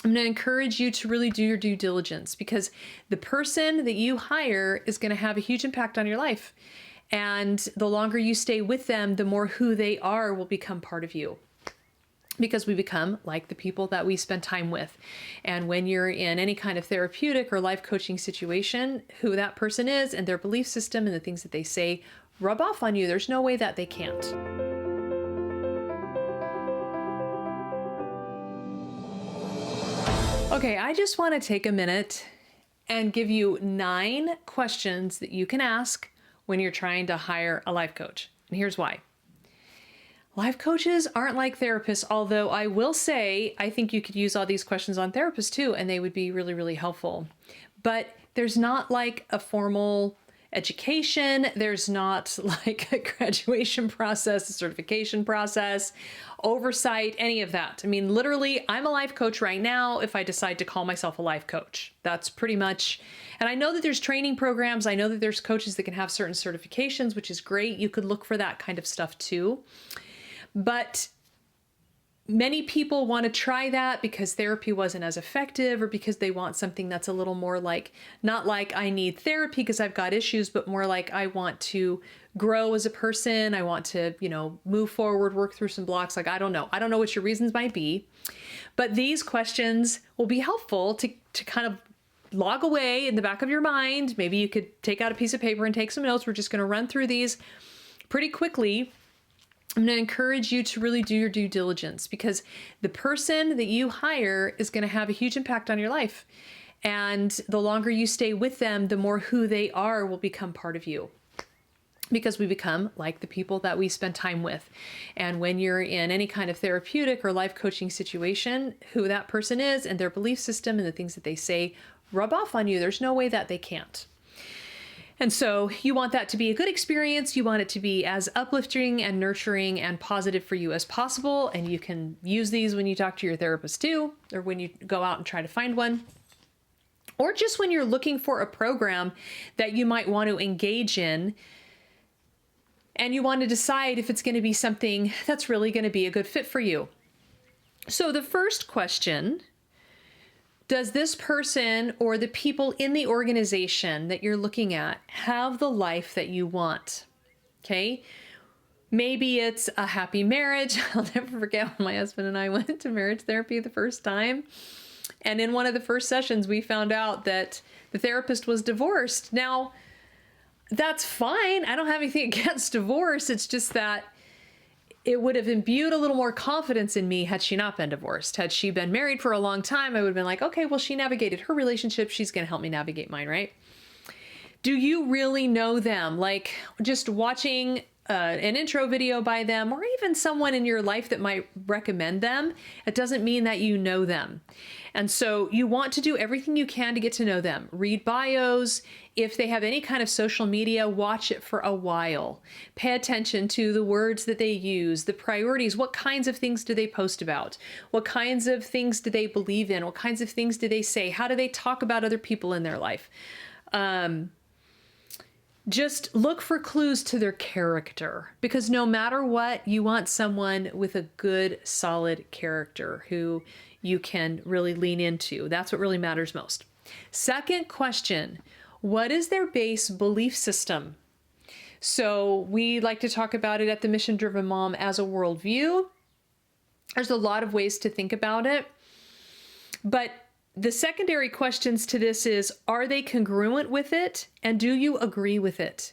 I'm going to encourage you to really do your due diligence, because the person that you hire is going to have a huge impact on your life. And the longer you stay with them, the more who they are will become part of you, because we become like the people that we spend time with. And when you're in any kind of therapeutic or life coaching situation, who that person is and their belief system and the things that they say rub off on you. There's no way that they can't. Okay, I just want to take a minute and give you 9 questions that you can ask when you're trying to hire a life coach. And here's why. Life coaches aren't like therapists, although I will say I think you could use all these questions on therapists too, and they would be really, really helpful. But there's not like a formal education. There's not like a graduation process, a certification process, oversight, any of that. I mean, literally, I'm a life coach right now if I decide to call myself a life coach. That's pretty much, and I know that there's training programs. I know that there's coaches that can have certain certifications, which is great. You could look for that kind of stuff too. But many people want to try that because therapy wasn't as effective, or because they want something that's a little more like, not like I need therapy because I've got issues, but more like I want to grow as a person. I want to, move forward, work through some blocks. Like, I don't know. I don't know what your reasons might be, but these questions will be helpful to kind of log away in the back of your mind. Maybe you could take out a piece of paper and take some notes. We're just going to run through these pretty quickly. I'm going to encourage you to really do your due diligence, because the person that you hire is going to have a huge impact on your life. And the longer you stay with them, the more who they are will become part of you, because we become like the people that we spend time with. And when you're in any kind of therapeutic or life coaching situation, who that person is and their belief system and the things that they say rub off on you. There's no way that they can't. And so you want that to be a good experience. You want it to be as uplifting and nurturing and positive for you as possible. And you can use these when you talk to your therapist too, or when you go out and try to find one, or just when you're looking for a program that you might want to engage in, and you want to decide if it's going to be something that's really going to be a good fit for you. So the first question: does this person or the people in the organization that you're looking at have the life that you want? Okay. Maybe it's a happy marriage. I'll never forget when my husband and I went to marriage therapy the first time. And in one of the first sessions, we found out that the therapist was divorced. Now, that's fine. I don't have anything against divorce. It's just that it would have imbued a little more confidence in me had she not been divorced. Had she been married for a long time, I would have been like, okay, well, she navigated her relationship. She's going to help me navigate mine, right? Do you really know them? Like, just watching an intro video by them, or even someone in your life that might recommend them, it doesn't mean that you know them. And so you want to do everything you can to get to know them. Read bios. If they have any kind of social media, watch it for a while. Pay attention to the words that they use, the priorities. What kinds of things do they post about? What kinds of things do they believe in? What kinds of things do they say? How do they talk about other people in their life? Just look for clues to their character, because no matter what, you want someone with a good, solid character who you can really lean into. That's what really matters most. Second question: what is their base belief system? So we like to talk about it at the Mission Driven Mom as a worldview. There's a lot of ways to think about it, but the secondary questions to this is, are they congruent with it? And do you agree with it?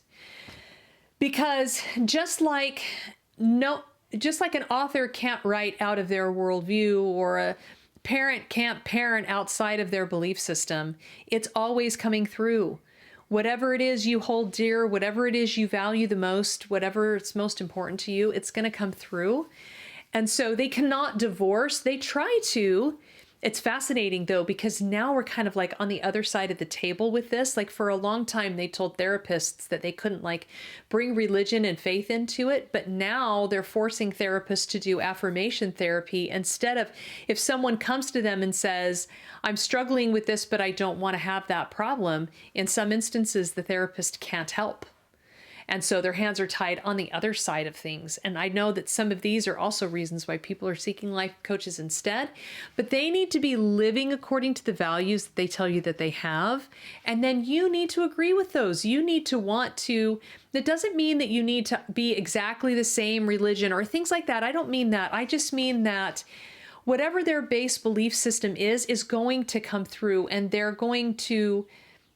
Because just like an author can't write out of their worldview, or a parent can't parent outside of their belief system, it's always coming through. Whatever it is you hold dear, whatever it is you value the most, whatever it's most important to you, it's going to come through. And so they cannot divorce. They try to. It's fascinating though, because now we're kind of like on the other side of the table with this. Like, for a long time, they told therapists that they couldn't like bring religion and faith into it. But now they're forcing therapists to do affirmation therapy instead of, if someone comes to them and says, I'm struggling with this, but I don't want to have that problem. In some instances, the therapist can't help. And so their hands are tied on the other side of things. And I know that some of these are also reasons why people are seeking life coaches instead, but they need to be living according to the values that they tell you that they have. And then you need to agree with those. You need to want to, that doesn't mean that you need to be exactly the same religion or things like that. I don't mean that. I just mean that whatever their base belief system is going to come through, and they're going to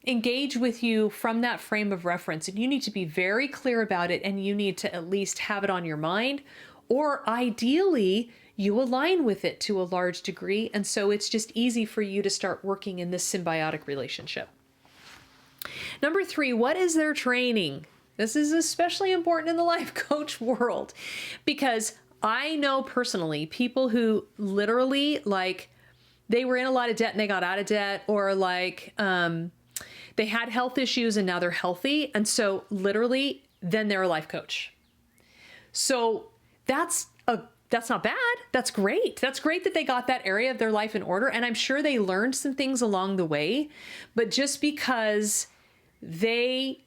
engage with you from that frame of reference. And you need to be very clear about it, and you need to at least have it on your mind, or ideally you align with it to a large degree. And so it's just easy for you to start working in this symbiotic relationship. Number 3, what is their training? This is especially important in the life coach world, because I know personally people who literally, like, they were in a lot of debt and they got out of debt, or like they had health issues and now they're healthy. And so literally then they're a life coach. So that's not bad. That's great. That's great that they got that area of their life in order. And I'm sure they learned some things along the way, but just because they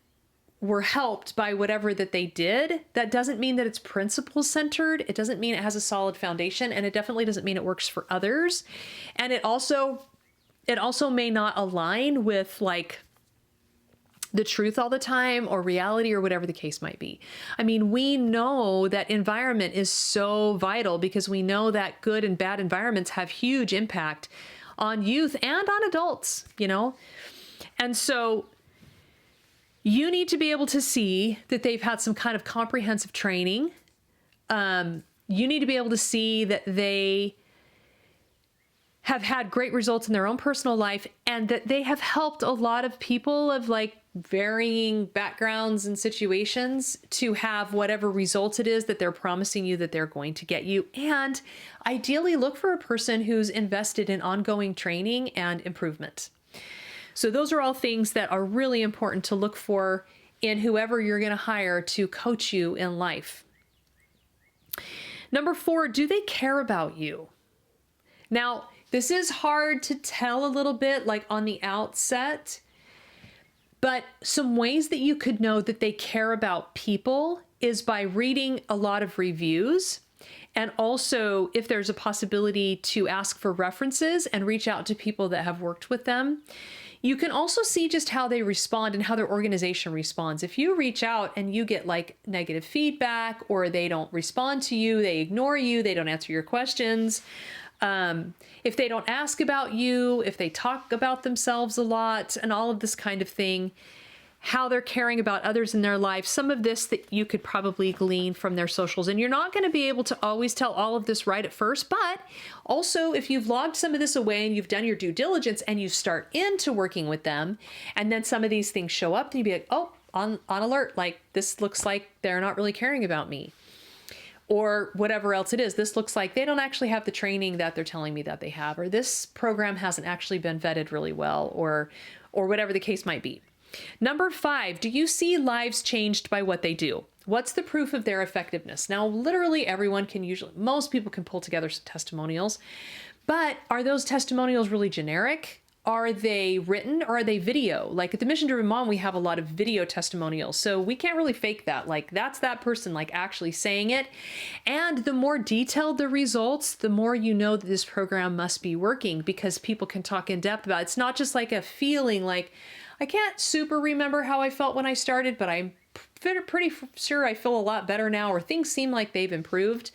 were helped by whatever that they did, that doesn't mean that it's principle centered. It doesn't mean it has a solid foundation, and it definitely doesn't mean it works for others. And it also may not align with like the truth all the time, or reality, or whatever the case might be. I mean, we know that environment is so vital, because we know that good and bad environments have huge impact on youth and on adults, you know? And so you need to be able to see that they've had some kind of comprehensive training. You need to be able to see that they have had great results in their own personal life, and that they have helped a lot of people of like varying backgrounds and situations to have whatever results it is that they're promising you that they're going to get you. And ideally look for a person who's invested in ongoing training and improvement. So those are all things that are really important to look for in whoever you're going to hire to coach you in life. Number 4, do they care about you? Now, this is hard to tell a little bit like on the outset, but some ways that you could know that they care about people is by reading a lot of reviews. And also, if there's a possibility to ask for references and reach out to people that have worked with them. You can also see just how they respond and how their organization responds. If you reach out and you get like negative feedback, or they don't respond to you, they ignore you, they don't answer your questions, if they don't ask about you, if they talk about themselves a lot and all of this kind of thing, how they're caring about others in their life, some of this that you could probably glean from their socials. And you're not going to be able to always tell all of this right at first, but also if you've logged some of this away and you've done your due diligence and you start into working with them, and then some of these things show up, then you'd be like, oh, on alert, like this looks like they're not really caring about me. Or whatever else it is, this looks like they don't actually have the training that they're telling me that they have, or this program hasn't actually been vetted really well, or whatever the case might be. Number 5, do you see lives changed by what they do? What's the proof of their effectiveness? Now, literally everyone can most people can pull together some testimonials, but are those testimonials really generic? Are they written, or are they video? Like at the Mission Driven Mom, we have a lot of video testimonials, so we can't really fake that. Like that's that person like actually saying it. And the more detailed the results, the more you know that this program must be working, because people can talk in depth about it. It's not just like a feeling like, I can't super remember how I felt when I started, but I'm pretty sure I feel a lot better now, or things seem like they've improved.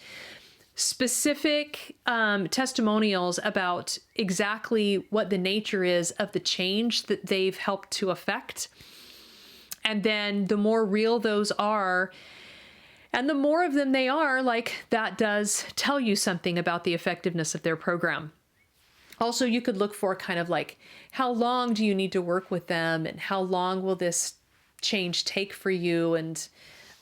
Specific testimonials about exactly what the nature is of the change that they've helped to affect. And then the more real those are, and the more of them they are, like that does tell you something about the effectiveness of their program. Also, you could look for kind of like, how long do you need to work with them, and how long will this change take for you? And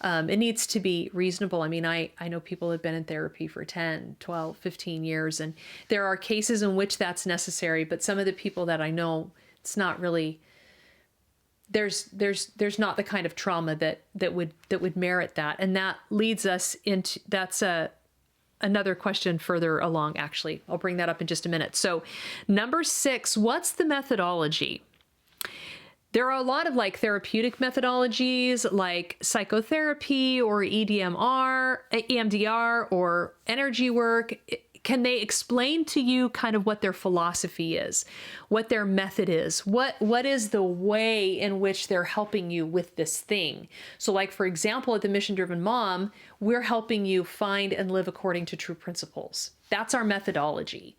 it needs to be reasonable. I mean, I know people have been in therapy for 10, 12, 15 years, and there are cases in which that's necessary, but some of the people that I know, it's not really, there's not the kind of trauma that would merit that. And that leads us into, that's another question further along, actually. I'll bring that up in just a minute. So number 6, what's the methodology? There are a lot of like therapeutic methodologies like psychotherapy or EMDR or energy work. Can they explain to you kind of what their philosophy is, what their method is, what is the way in which they're helping you with this thing? So like, for example, at the Mission Driven Mom, we're helping you find and live according to true principles. That's our methodology.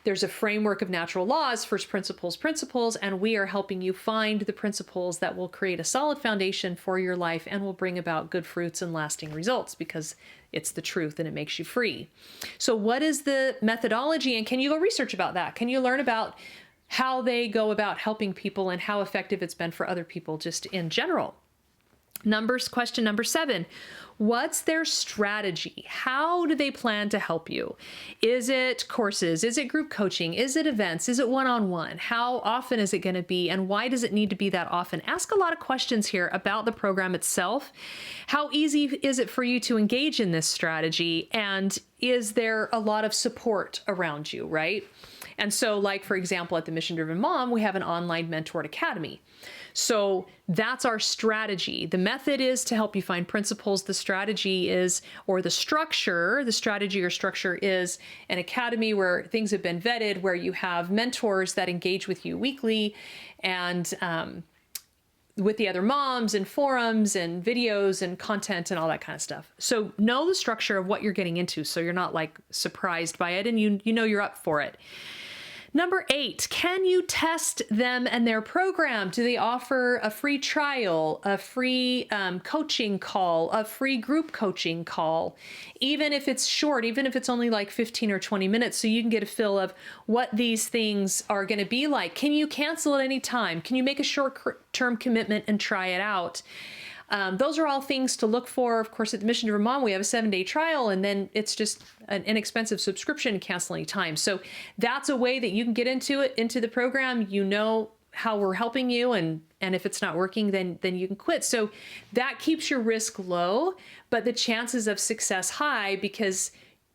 There's a framework of natural laws, first principles, and we are helping you find the principles that will create a solid foundation for your life and will bring about good fruits and lasting results because it's the truth and it makes you free. So what is the methodology, and can you go research about that? Can you learn about how they go about helping people and how effective it's been for other people just in general? Question number 7. What's their strategy? How do they plan to help you? Is it courses? Is it group coaching? Is it events? Is it one-on-one? How often is it going to be? And why does it need to be that often? Ask a lot of questions here about the program itself. How easy is it for you to engage in this strategy? And is there a lot of support around you, right? And so like, for example, at the Mission Driven Mom, we have an online mentored academy. So that's our strategy. The method is to help you find principles. The strategy is, or the strategy or structure is an academy where things have been vetted, where you have mentors that engage with you weekly and with the other moms and forums and videos and content and all that kind of stuff. So know the structure of what you're getting into so you're not like surprised by it and you know you're up for it. Number 8, can you test them and their program? Do they offer a free trial, a free coaching call, a free group coaching call, even if it's short, even if it's only like 15 or 20 minutes, so you can get a feel of what these things are going to be like? Can you cancel at any time? Can you make a short-term commitment and try it out? Those are all things to look for. Of course, at the Mission Driven Mom, we have a 7-day trial, and then it's just an inexpensive subscription and cancel any time. So that's a way that you can get into the program. You know how we're helping you, and if it's not working, then you can quit. So that keeps your risk low, but the chances of success high because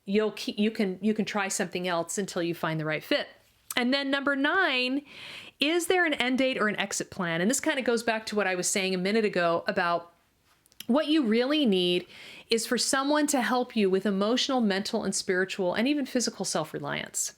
you can try something else until you find the right fit. And then number 9, is there an end date or an exit plan? And this kind of goes back to what I was saying a minute ago about what you really need is for someone to help you with emotional, mental, and spiritual, and even physical self-reliance.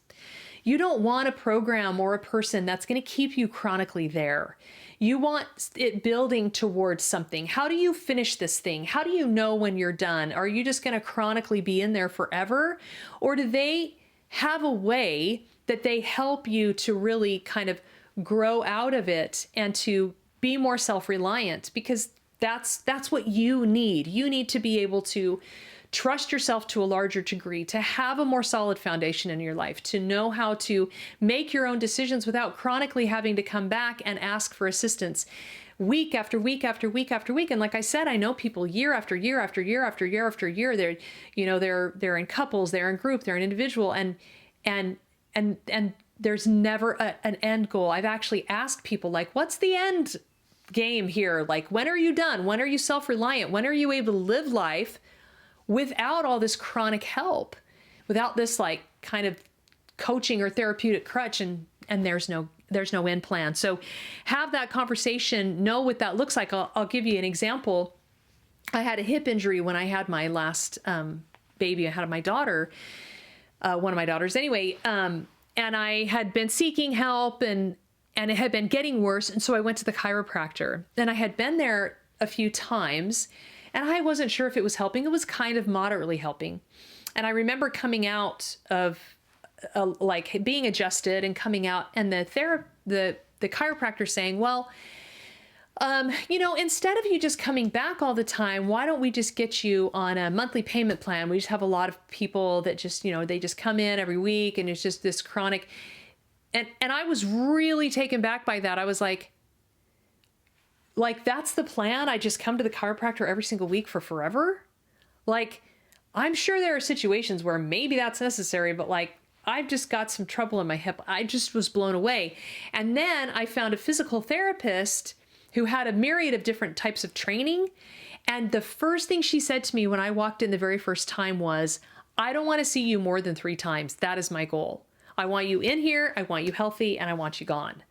You don't want a program or a person that's going to keep you chronically there. You want it building towards something. How do you finish this thing? How do you know when you're done? Are you just going to chronically be in there forever? Or do they have a way that they help you to really kind of grow out of it and to be more self-reliant? Because that's what you need. You need to be able to trust yourself to a larger degree, to have a more solid foundation in your life, to know how to make your own decisions without chronically having to come back and ask for assistance week after week after week after week. And like I said, I know people year after year after year after year after year. They're in couples, they're in group, they're in individual, and there's never an end goal. I've actually asked people like, what's the end game here? Like, when are you done? When are you self-reliant? When are you able to live life without all this chronic help, without this like kind of coaching or therapeutic crutch? And there's no end plan. So have that conversation, know what that looks like. I'll give you an example. I had a hip injury when I had my last baby. I had my daughter, one of my daughters anyway. And I had been seeking help and it had been getting worse. And so I went to the chiropractor, and I had been there a few times and I wasn't sure if it was helping. It was kind of moderately helping. And I remember coming out of like being adjusted and coming out, and the chiropractor saying, well, instead of you just coming back all the time, why don't we just get you on a monthly payment plan? We just have a lot of people that just, they just come in every week, and it's just this chronic. And I was really taken back by that. I was like, that's the plan? I just come to the chiropractor every single week for forever? Like, I'm sure there are situations where maybe that's necessary, but like, I've just got some trouble in my hip. I just was blown away. And then I found a physical therapist who had a myriad of different types of training. And the first thing she said to me when I walked in the very first time was, I don't want to see you more than 3 times. That is my goal. I want you in here, I want you healthy, and I want you gone.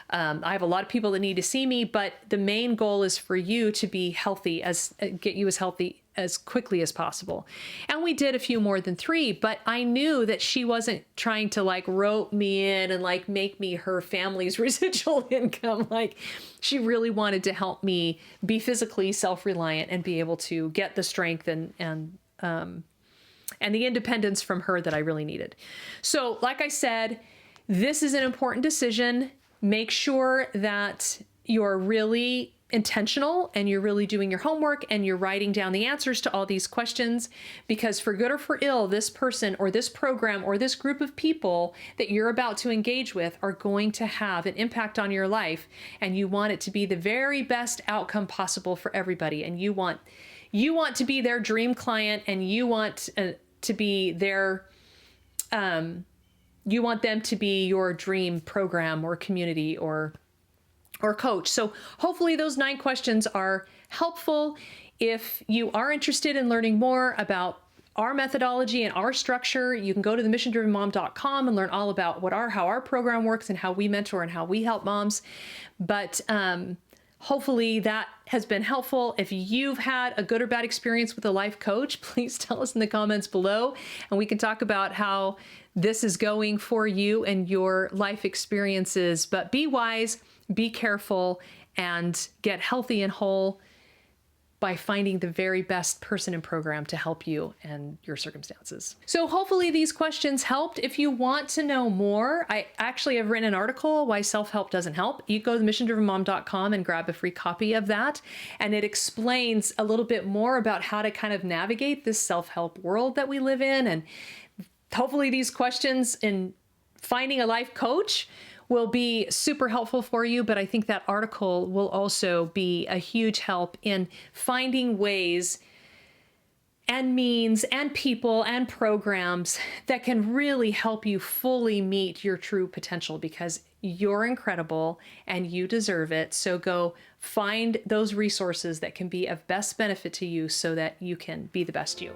I have a lot of people that need to see me, but the main goal is for you to be healthy, get you as healthy as quickly as possible. And we did a few more than 3, but I knew that she wasn't trying to like rope me in and like make me her family's residual income. Like, she really wanted to help me be physically self-reliant and be able to get the strength and the independence from her that I really needed. So like I said, this is an important decision. Make sure that you're really intentional and you're really doing your homework and you're writing down the answers to all these questions, because for good or for ill, this person or this program or this group of people that you're about to engage with are going to have an impact on your life, and you want it to be the very best outcome possible for everybody. And you want to be their dream client, and you want to be their you want them to be your dream program or community or coach. So hopefully those 9 questions are helpful. If you are interested in learning more about our methodology and our structure, you can go to themissiondrivenmom.com and learn all about how our program works and how we mentor and how we help moms. But hopefully that has been helpful. If you've had a good or bad experience with a life coach, please tell us in the comments below, and we can talk about how this is going for you and your life experiences. But be wise, be careful, and get healthy and whole by finding the very best person and program to help you and your circumstances. So hopefully these questions helped. If you want to know more, I actually have written an article, Why Self-Help Doesn't Help. You go to themissiondrivenmom.com and grab a free copy of that. And it explains a little bit more about how to kind of navigate this self-help world that we live in. And hopefully these questions in finding a life coach will be super helpful for you, but I think that article will also be a huge help in finding ways and means and people and programs that can really help you fully meet your true potential, because you're incredible and you deserve it. So go find those resources that can be of best benefit to you so that you can be the best you.